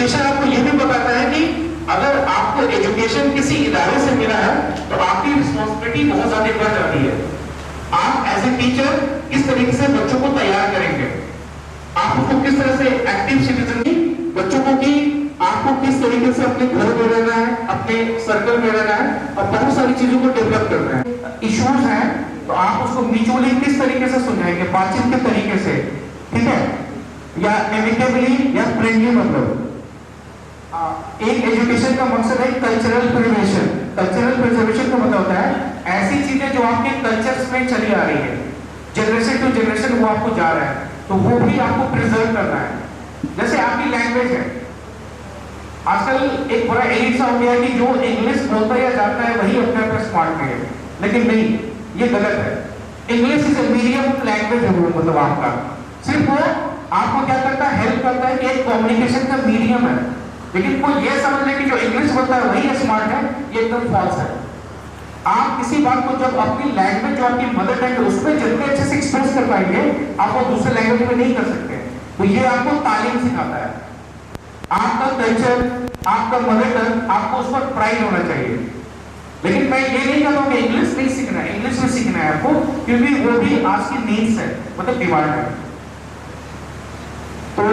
Education आपको ये भी बताता है कि अगर आपको एजुकेशन किसी इदारे से मिला है तो आपकी रिस्पॉन्सिबिलिटी बहुत ज्यादा बढ़ जाती है। आप एज ए टीचर किस तरीके से बच्चों को तैयार करेंगे, आप उसको किस तरह से एक्टिव सिटीजन की बच्चों को की, आपको किस तरीके से अपने घर में रहना है, अपने सर्कल में रहना है और बहुत सारी चीजों को डेवलप करना है। इश्यूज हैं तो आप उसको म्यूचुअली किस तरीके से सुलझाएंगे, बातचीत के तरीके से, ठीक है, या एमिकेबली या फ्रेंडली। मतलब एक एजुकेशन का मकसद है कल्चरल प्रिजर्वेशन। कल्चरल प्रिजर्वेशन का मतलब होता है ऐसी चीजें जो आपके कल्चर्स में चली आ रही है, जनरेशन टू जनरेशन वो आपको जा रहा है, तो वो भी आपको प्रिजर्व करना है। जैसे आपकी लैंग्वेज है, आजकल एक बड़ा एलिट सा हो गया कि जो इंग्लिश बोलता या जाता है वही अपने आप स्मार्ट है, लेकिन नहीं, ये गलत है। English is a medium language है वो, मतलब आपका सिर्फ वो आपको क्या करता है, हेल्प करता है कि एक कम्युनिकेशन का मीडियम है। लेकिन कोई ये समझ ले कि जो इंग्लिश बोलता है वही स्मार्ट है, ये एकदम फॉल्स है। आप किसी बात को जब अपनी लैंग्वेज जो आपकी मदर टंग है उसमें जितने अच्छे से एक्सप्रेस कर पाएंगे आप वो दूसरे लैंग्वेज में नहीं कर सकते। तो ये आपको तालीम सिखाता है। आपका कल्चर, आपका मदर टंग, आपको उस पर प्राइड होना चाहिए। लेकिन मैं ये नहीं कहता हूं कि इंग्लिश नहीं सीखना है, इंग्लिश में सीखना है आपको, क्योंकि वो भी आज की नीड्स है, मतलब डिमांड है। तो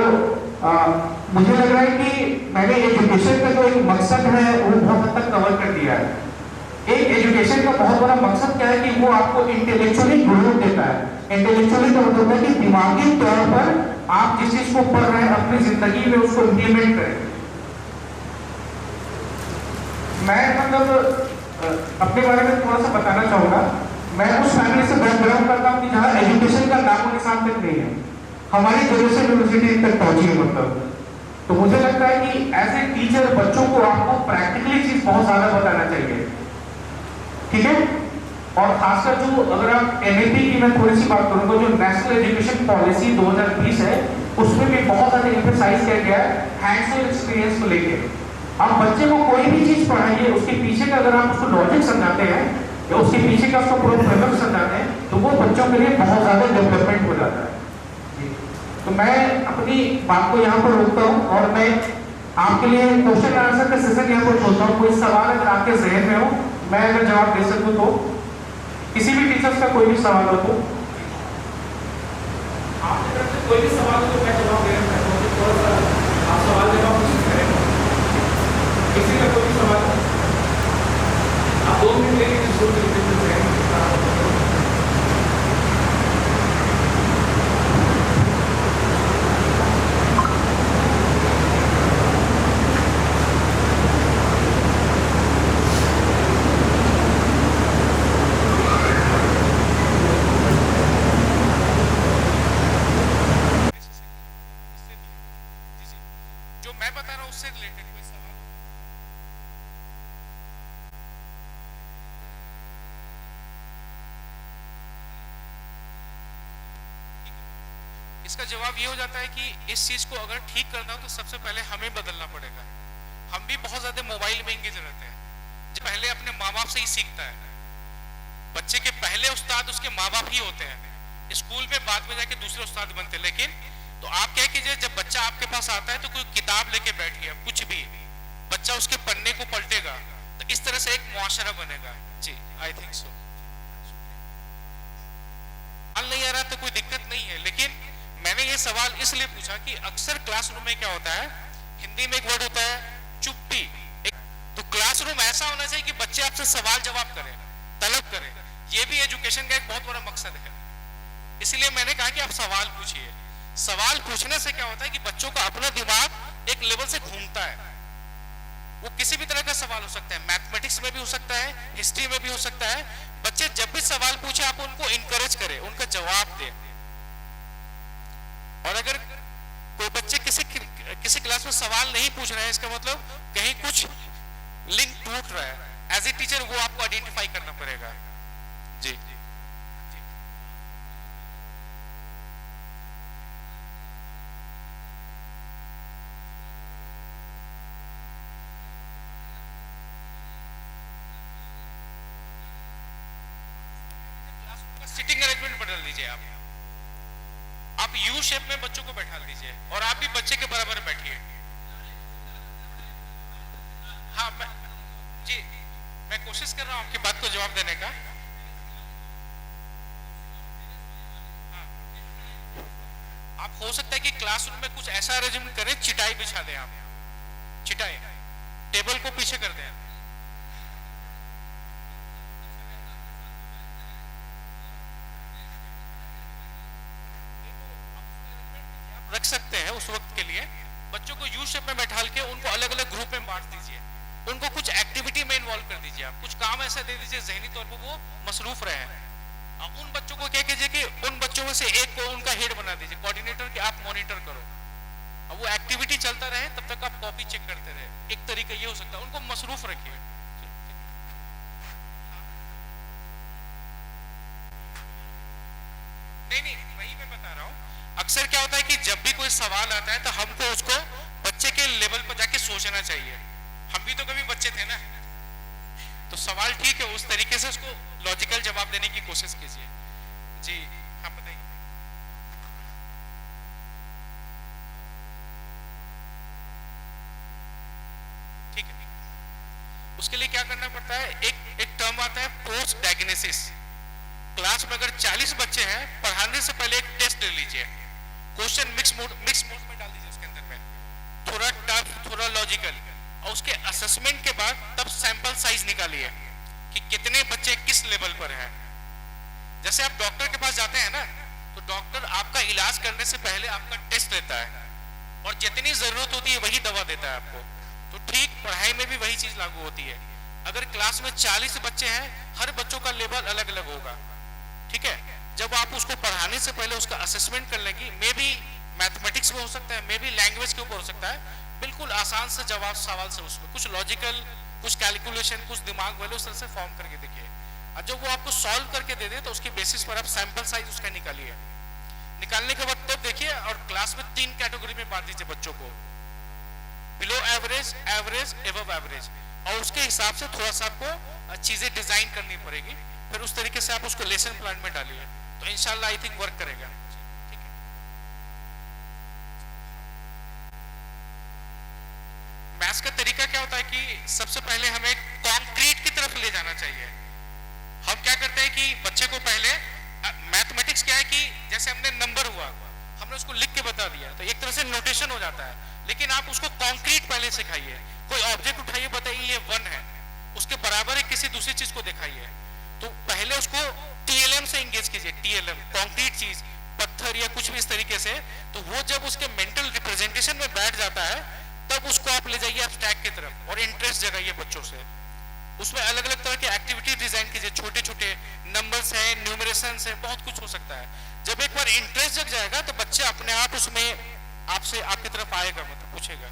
मुझे लग रहा है कि मैंने एजुकेशन का जो एक मकसद है वो बहुत हद तक कवर कर दिया है। एक एजुकेशन का बहुत बड़ा मकसद क्या है कि वो आपको इंटेलेक्चुअली ग्रोथ देता है। इंटेलेक्चुअली का मतलब है कि दिमागी तौर पर आप जिस चीज को पढ़ रहे हैं अपनी जिंदगी में उसको इम्प्लीमेंट करें। मैं मतलब अपने बारे में थोड़ा सा बताना चाहूंगा। मैं उस फैमिली से बैकग्राउंड करता हूँ कि जहाँ एजुकेशन का नामो निशान तक नहीं है। हमारी जनरेशन यूनिवर्सिटी तक पहुंची है, मतलब। तो मुझे लगता है कि एज ए टीचर बच्चों को आपको प्रैक्टिकली चीज बहुत ज्यादा बताना चाहिए, ठीक है। और खासकर जो अगर आप एनईपी की मैं थोड़ी सी बात करूंगा, जो नेशनल एजुकेशन पॉलिसी 2020 है उसमें भी बहुत ज्यादा एम्फसाइज किया गया है हैंड्स ऑन एक्सपीरियंस को लेके। आप बच्चे को कोई भी चीज पढ़ाइए, उसके पीछे का अगर आप उसको लॉजिक समझाते हैं या उसके पीछे का उसको प्रोग्राम समझाते हैं तो वो बच्चों के लिए बहुत ज्यादा डेवलपमेंट हो जाता है। तो मैं अपनी बात को यहाँ पर रोकता हूँ और मैं आपके लिए क्वेश्चन आंसर का सेशन यहाँ पर खोलता हूँ। कोई सवाल अगर आपके जहन में हो, मैं अगर जवाब दे सकूँ तो, किसी भी टीचर्स का कोई भी सवाल हो तो आपकी तरफ से कोई भी सवाल हो तो मैं जवाब देना चाहता हूँ। थोड़ा सा आप सवाल जवाब कोशिश करें। किसी का कोई भी सवाल आप 2 मिनट ले लीजिए, शुरू करें। इसका जवाब ये हो जाता है कि इस चीज को अगर ठीक करना हो तो सबसे पहले हमें बदलना पड़ेगा। हम भी बहुत ज्यादा मोबाइल में एंगेज रहते हैं। जो पहले अपने माँ बाप से ही सीखता है। बच्चे के पहले उस्ताद उसके माँ बाप ही होते हैं। स्कूल में बाद में जाके दूसरे उस्ताद बनते हैं। लेकिन तो आप क्या कीजिए, जब बच्चा आपके पास आता है तो कोई किताब लेके बैठिए, कुछ भी बच्चा उसके पन्ने को पलटेगा, तो इस तरह से एक मुआशरा बनेगा। जी, आई थिंक सो। हाल नहीं आ रहा तो कोई दिक्कत नहीं है, लेकिन मैंने ये सवाल इसलिए पूछा कि अक्सर क्लासरूम में क्या होता है, हिंदी में एक वर्ड होता है चुप्पी। तो क्लासरूम ऐसा होना चाहिए कि बच्चे आपसे सवाल जवाब करें, तलब करें। ये भी एजुकेशन का एक बहुत बड़ा मकसद है। इसलिए मैंने कहा कि आप सवाल पूछिए। सवाल पूछने से क्या होता है कि बच्चों का अपना दिमाग एक लेवल से घूमता है। वो किसी भी तरह का सवाल हो सकता है, मैथमेटिक्स में भी हो सकता है, हिस्ट्री में भी हो सकता है। बच्चे जब भी सवाल पूछे आप उनको इंकरेज करें, उनका जवाब दें। और अगर कोई बच्चे किसी क्लास में सवाल नहीं पूछ रहे हैं, इसका मतलब कहीं कुछ लिंक टूट रहा है। एज ए टीचर वो आपको आइडेंटिफाई करना पड़ेगा। जी, सिटिंग अरेंजमेंट बदल दीजिए। आप यू शेप में बच्चों को बैठा दीजिए और आप भी बच्चे के बराबर बैठिए। जवाब देने का। आप हो सकता है कि क्लासरूम में कुछ ऐसा अरेंजमेंट करें, चिटाई बिछा दें आप, चिटाई, टेबल को पीछे कर दें, रख सकते हैं उस वक्त के लिए। बच्चों को यू शेप में बैठा के उनको अलग अलग ग्रुप में बांट दीजिए, उनको कुछ एक्टिविटी में इन्वॉल्व कर दीजिए, आप कुछ काम ऐसा दे दीजिए जहनी तौर पर वो मसरूफ रहे हैं। उन बच्चों को क्या कीजिए कि उन बच्चों में से एक को उनका हेड बना दीजिए, कोऑर्डिनेटर कि आप मॉनिटर करो, अब वो एक्टिविटी चलता रहे तब तक आप कॉपी चेक करते रहे। एक तरीका ये हो सकता है, उनको मसरूफ रखिए। नहीं, वही मैं बता रहा हूँ। अक्सर क्या होता है कि जब भी कोई सवाल आता है तो हमको उसको बच्चे के लेवल पर जाके सोचना चाहिए। हम भी तो कभी बच्चे थे ना, तो सवाल ठीक है उस तरीके से उसको लॉजिकल जवाब देने की कोशिश कीजिए। जी हाँ बताइए। ठीक है, उसके लिए क्या करना पड़ता है, एक टर्म आता है पोस्ट डायग्नोसिस। क्लास में अगर 40 बच्चे हैं, पढ़ाने से पहले एक टेस्ट ले लीजिए, क्वेश्चन मिक्स मोड में डाल दीजिए, उसके अंदर में थोड़ा टफ थोड़ा लॉजिकल, और उसके असेसमेंट के बाद तब सैंपल साइज निकालिए कि कितने बच्चे किस लेवल पर हैं। जैसे आप डॉक्टर के पास जाते हैं ना, तो डॉक्टर आपका इलाज करने से पहले आपका टेस्ट लेता है और जितनी जरूरत होती है वही दवा देता है आपको। तो ठीक पढ़ाई में भी वही चीज लागू होती है। अगर क्लास में 40 बच्चे हैं, हर बच्चों का लेवल अलग अलग होगा, ठीक है। जब आप उसको पढ़ाने से पहले उसका असेसमेंट कर लेंगे, मे बी मैथमेटिक्स में हो सकता है, मे बी लैंग्वेज के ऊपर हो सकता है, बिल्कुल आसान से जवाब सवाल से उसमें कुछ लॉजिकल, कुछ कैलकुलेशन, कुछ दिमाग वाले उस तरह से फॉर्म करके देखिए। और जब वो आपको सॉल्व करके दे दे तो उसके बेसिस पर आप सैंपल साइज उसका निकालिए। निकालने के बाद तब देखिए, और क्लास में 3 कैटेगरी में बांट दीजिए बच्चों को, below average, average, above average, और उसके हिसाब से थोड़ा सा आपको चीजें डिजाइन करनी पड़ेगी। फिर उस तरीके से आप उसको लेसन प्लान में डालिए, तो इंशाल्लाह आई थिंक वर्क करेगा। ठीक है, मैथ्स का तरीका क्या होता है कि सबसे पहले हमें कॉन्क्रीट की तरफ ले जाना चाहिए। हम क्या करते हैं कि बच्चे को पहले, मैथमेटिक्स क्या है कि जैसे हमने नंबर हुआ, हमने उसको लिख के बता दिया तो एक तरह से नोटेशन हो जाता है, लेकिन आप उसको कॉन्क्रीट पहले सिखाइए। कोई ऑब्जेक्ट उठाइए, बताइए ये 1 है, उसके बराबर है किसी दूसरी चीज को दिखाइए। तो पहले उसको टीएलएम से एंगेज कीजिए, टीएलएम कॉन्क्रीट चीज, पत्थर या कुछ भी इस तरीके से। तो वो जब उसके मेंटल रिप्रेजेंटेशन में बैठ जाता है, तब उसको आप ले जाइए एब्स्ट्रैक्ट की तरफ और इंटरेस्ट जगाइए बच्चों से। उसमें अलग अलग तरह के एक्टिविटी डिजाइन कीजिए, छोटे छोटे नंबर्स हैं, न्यूमरेशंस है, बहुत कुछ हो सकता है। जब एक बार इंटरेस्ट जग जाएगा तो बच्चे अपने आप उसमें आपसे आपकी तरफ आएगा, मतलब पूछेगा।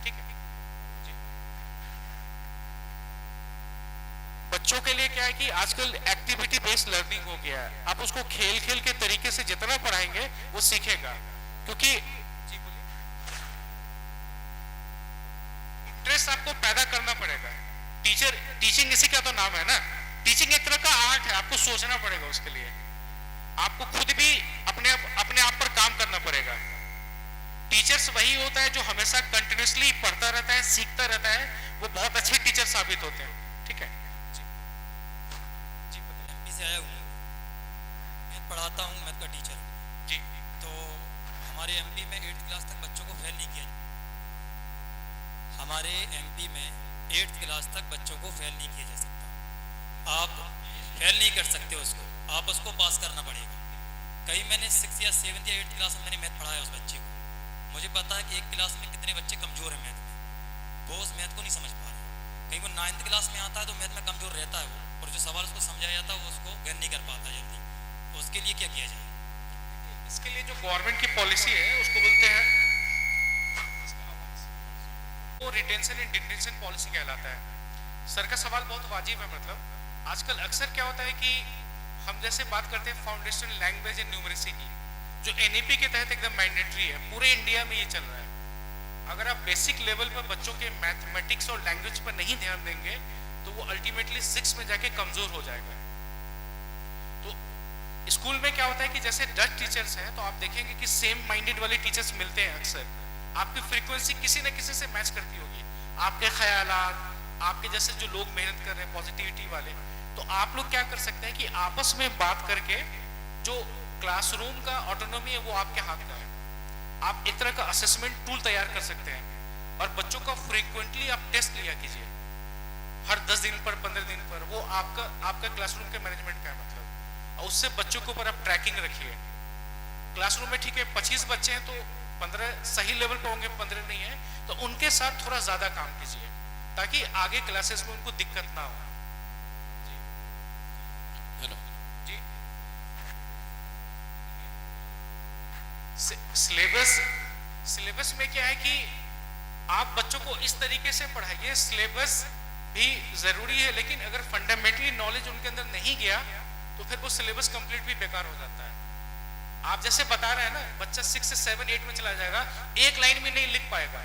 ठीक है जी। बच्चों के लिए क्या है कि आजकल एक्टिविटी बेस्ड लर्निंग हो गया है। आप उसको खेल खेल के तरीके से जितना पढ़ाएंगे वो सीखेगा, क्योंकि इंटरेस्ट आपको पैदा करना पड़ेगा। टीचिंग इसी का तो नाम है ना, टीचिंग एक तरह का आर्ट है, आपको सोचना पड़ेगा उसके लिए, आपको खुद भी अपने आप पर काम करना पड़ेगा। टीचर्स वही होता है जो हमेशा कंटिन्यूअसली पढ़ता रहता है, सीखता रहता है, वो बहुत अच्छे टीचर साबित होते हैं। ठीक है जी, एमपी से आया हूँ, मैं पढ़ाता हूँ, मैथ का टीचर हूँ जी। तो हमारे एमपी में 8th क्लास तक बच्चों को फेल नहीं किया। हमारे एमपी में 8th क्लास तक बच्चों को फेल नहीं किया जा सकता। आप फेल नहीं कर सकते उसको, आप उसको पास करना पड़ेगा। कहीं मैंने 6th या 7th या 8th क्लास में मैंने मैथ पढ़ाया उस बच्चे को, मुझे पता है कि एक क्लास में कितने बच्चे कमज़ोर हैं मैथ में, वो उस मैथ को नहीं समझ पा रहे। कहीं वो 9th क्लास में आता है तो मैथ में कमज़ोर रहता है वो, और जो सवाल उसको समझाया जाता है वो उसको गैन नहीं कर पाता जल्दी। तो उसके लिए क्या किया जाए? इसके लिए जो गवर्नमेंट की पॉलिसी है उसको बोलते हैं, वो रिटेंशन एंड डिटेंशन पॉलिसी कहलाता है। सर का सवाल बहुत वाजिब है। मतलब आजकल अक्सर क्या होता है कि हम जैसे बात करते हैं फाउंडेशन लैंग्वेज एंड न्यूमरेसी की, जो एनईपी के तहत एकदम मैंडेटरी है, पूरे इंडिया में ये चल रहा है। अगर आप बेसिक लेवल पर बच्चों के मैथमेटिक्स और लैंग्वेज पर नहीं ध्यान देंगे तो वो अल्टीमेटली 6 में जाके कमजोर हो जाएगा। तो स्कूल में क्या होता है कि जैसे 10 टीचर्स हैं तो आप देखेंगे कि सेम माइंडेड वाले टीचर्स मिलते हैं अक्सर। आपकी फ्रीक्वेंसी किसी न किसी से मैच करती होगी, आपके ख्यालात, आपके जैसे जो लोग मेहनत कर रहे हैं पॉजिटिविटी वाले, तो आप लोग क्या कर सकते हैं कि आपस में बात करके जो क्लासरूम का ऑटोनॉमी है वो आपके हाथ में है। आप एक तरह का असेसमेंट टूल तैयार कर सकते हैं और बच्चों का फ्रीक्वेंटली आप टेस्ट लिया कीजिए, हर 10 दिन पर 15 दिन पर। वो आपका क्लासरूम के मैनेजमेंट का है मतलब, और उससे बच्चों के ऊपर आप ट्रैकिंग रखिए। क्लासरूम में ठीक है 25 बच्चे हैं तो 15 सही लेवल पर होंगे, 15 नहीं है तो उनके साथ थोड़ा ज्यादा काम कीजिए ताकि आगे क्लासेस में उनको दिक्कत ना हो। हेलो जी, सिलेबस में क्या है कि आप बच्चों को इस तरीके से पढ़ाइए, सिलेबस भी जरूरी है लेकिन अगर फंडामेंटली नॉलेज उनके अंदर नहीं गया तो फिर वो सिलेबस कंप्लीट भी बेकार हो जाता है। आप जैसे बता रहे हैं ना, बच्चा 6 से 7 8 में चला जाएगा, एक लाइन में नहीं लिख पाएगा।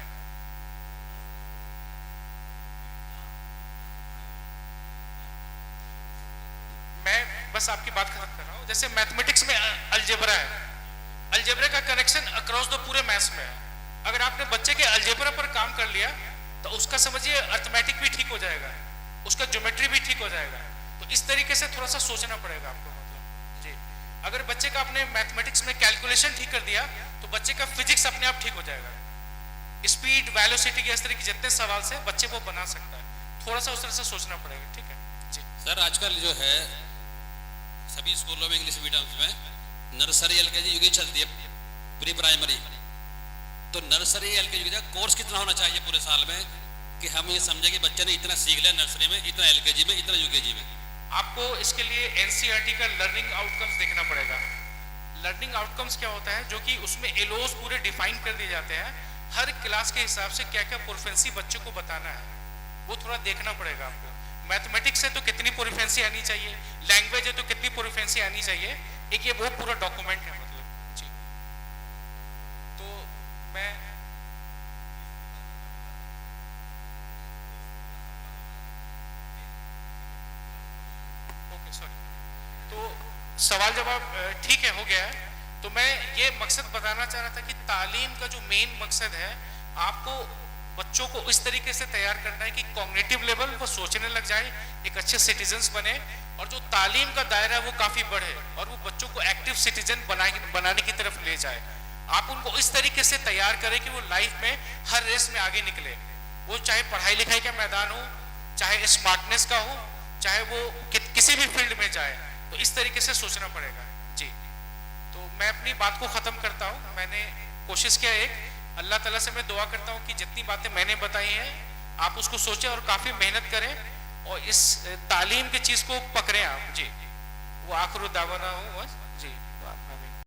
मैं बस आपकी बात खत्म कर रहा हूं। जैसे मैथमेटिक्स में अलजेब्रा है, अलजेब्रा का कनेक्शन अक्रॉस द पूरे मैथ्स में है। अगर आपने बच्चे के अलजेब्रा पर काम कर लिया तो उसका समझिए अर्थमेटिक भी ठीक हो जाएगा, उसका ज्योमेट्री भी ठीक हो जाएगा। तो इस तरीके से थोड़ा सा सोचना पड़ेगा आपको मतलब जी। अगर बच्चे का आपने मैथमेटिक्स में कैलकुलेशन ठीक कर दिया तो बच्चे का फिजिक्स अपने आप ठीक हो जाएगा। स्पीड, वेलोसिटी के इस तरह के जितने सवाल से बच्चे वो बना सकता है, थोड़ा सा उस तरह से सोचना पड़ेगा। ठीक है जी। सर, आजकल जो है सभी स्कूलों में इंग्लिश मीडियम में नर्सरी एलकेजी यूकेजी चलती है, प्री प्राइमरी। तो नर्सरी एलकेजी का कोर्स कितना होना चाहिए पूरे साल में कि हम ये समझे कि बच्चे ने इतना सीख लिया नर्सरी में, इतना एलकेजी में, इतना यूकेजी में? आपको इसके लिए एनसीईआरटी का लर्निंग आउटकम्स देखना पड़ेगा। लर्निंग आउटकम्स क्या होता है, जो कि उसमें एलोस पूरे डिफाइन कर दिए जाते हैं, हर क्लास के हिसाब से क्या क्या प्रोफिशिएंसी बच्चों को बताना है वो थोड़ा देखना पड़ेगा आपको। मैथमेटिक्स है तो कितनी प्रोफिशिएंसी आनी चाहिए, लैंग्वेज है तो कितनी प्रोफिशिएंसी आनी चाहिए, एक ये वो पूरा डॉक्यूमेंट है मतलब जी। तो मैं ओके सॉरी, तो सवाल जवाब ठीक है, हो गया है। तो मैं ये मकसद बताना चाह रहा था कि तालीम का जो मेन मकसद है, आपको बच्चों को इस तरीके से तैयार करना है कि कॉग्निटिव लेवल वो सोचने लग जाए, एक अच्छे सिटीजन्स बने, और जो तालीम का दायरा है वो काफी बढ़े और वो बच्चों को एक्टिव सिटीजन बनाने की तरफ ले जाए। आप उनको इस तरीके से तैयार करें कि वो लाइफ में हर रेस में आगे निकले, वो चाहे पढ़ाई लिखाई का मैदान हो, चाहे स्मार्टनेस का हो, चाहे वो किसी भी फील्ड में जाए। तो इस तरीके से सोचना पड़ेगा जी। तो मैं अपनी बात को खत्म करता हूँ। मैंने कोशिश किया, एक अल्लाह ताला से मैं दुआ करता हूँ कि जितनी बातें मैंने बताई हैं आप उसको सोचें और काफी मेहनत करें और इस तालीम की चीज को पकड़ें आप जी। वो आखिर दावा ना हो जी।